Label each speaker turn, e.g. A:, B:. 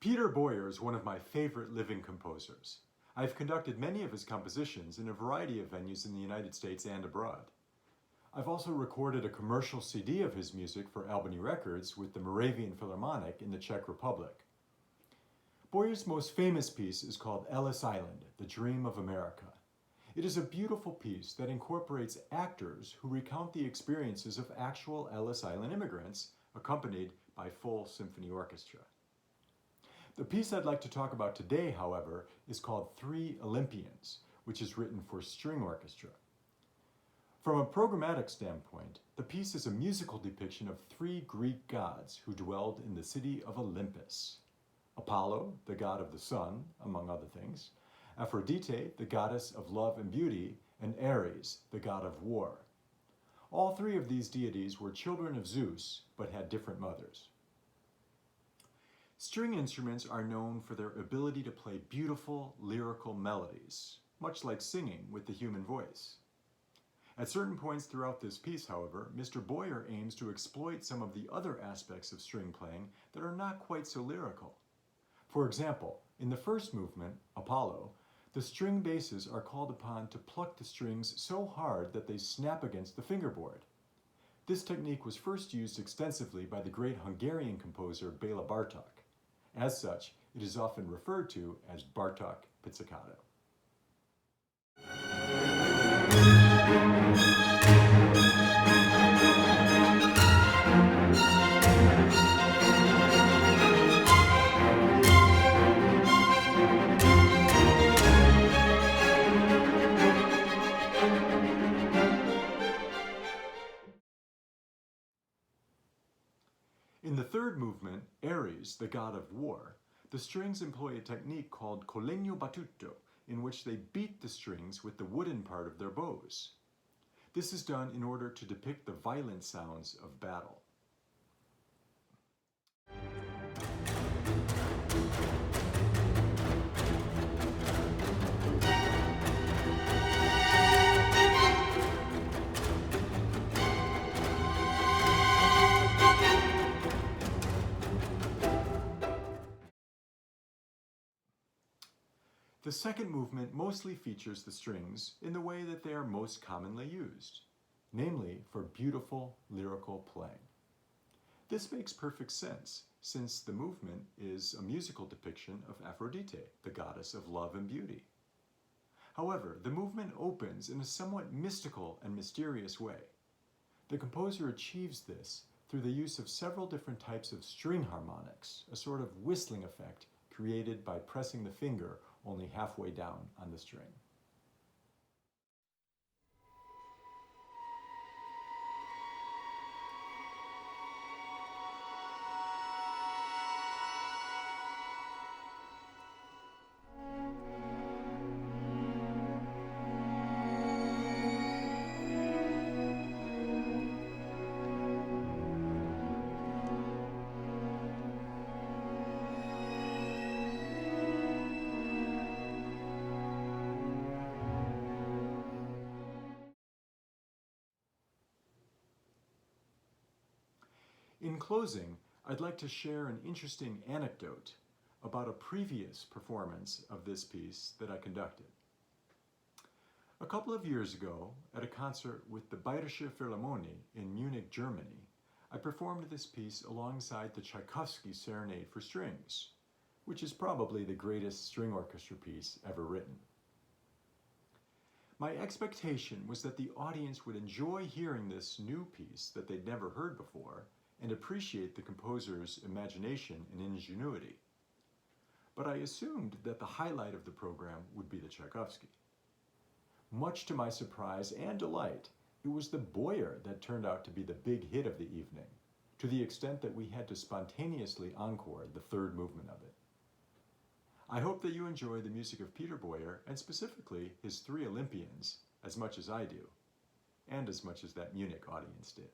A: Peter Boyer is one of my favorite living composers. I've conducted many of his compositions in a variety of venues in the United States and abroad. I've also recorded a commercial CD of his music for Albany Records with the Moravian Philharmonic in the Czech Republic. Boyer's most famous piece is called Ellis Island, The Dream of America. It is a beautiful piece that incorporates actors who recount the experiences of actual Ellis Island immigrants, accompanied by full symphony orchestra. The piece I'd like to talk about today, however, is called Three Olympians, which is written for string orchestra. From a programmatic standpoint, the piece is a musical depiction of three Greek gods who dwelled in the city of Olympus. Apollo, the god of the sun, among other things, Aphrodite, the goddess of love and beauty, and Ares, the god of war. All three of these deities were children of Zeus, but had different mothers. String instruments are known for their ability to play beautiful, lyrical melodies, much like singing with the human voice. At certain points throughout this piece, however, Mr. Boyer aims to exploit some of the other aspects of string playing that are not quite so lyrical. For example, in the first movement, Apollo, the string basses are called upon to pluck the strings so hard that they snap against the fingerboard. This technique was first used extensively by the great Hungarian composer Béla Bartók. As such, it is often referred to as Bartók pizzicato. In the third movement, Ares, the god of war, the strings employ a technique called collegno battuto, in which they beat the strings with the wooden part of their bows. This is done in order to depict the violent sounds of battle. The second movement mostly features the strings in the way that they are most commonly used, namely for beautiful lyrical playing. This makes perfect sense, since the movement is a musical depiction of Aphrodite, the goddess of love and beauty. However, the movement opens in a somewhat mystical and mysterious way. The composer achieves this through the use of several different types of string harmonics, a sort of whistling effect created by pressing the finger only halfway down on the string. In closing, I'd like to share an interesting anecdote about a previous performance of this piece that I conducted. A couple of years ago, at a concert with the Bayerische Philharmonie in Munich, Germany, I performed this piece alongside the Tchaikovsky Serenade for Strings, which is probably the greatest string orchestra piece ever written. My expectation was that the audience would enjoy hearing this new piece that they'd never heard before and appreciate the composer's imagination and ingenuity. But I assumed that the highlight of the program would be the Tchaikovsky. Much to my surprise and delight, it was the Boyer that turned out to be the big hit of the evening, to the extent that we had to spontaneously encore the third movement of it. I hope that you enjoy the music of Peter Boyer, and specifically his Three Olympians, as much as I do, and as much as that Munich audience did.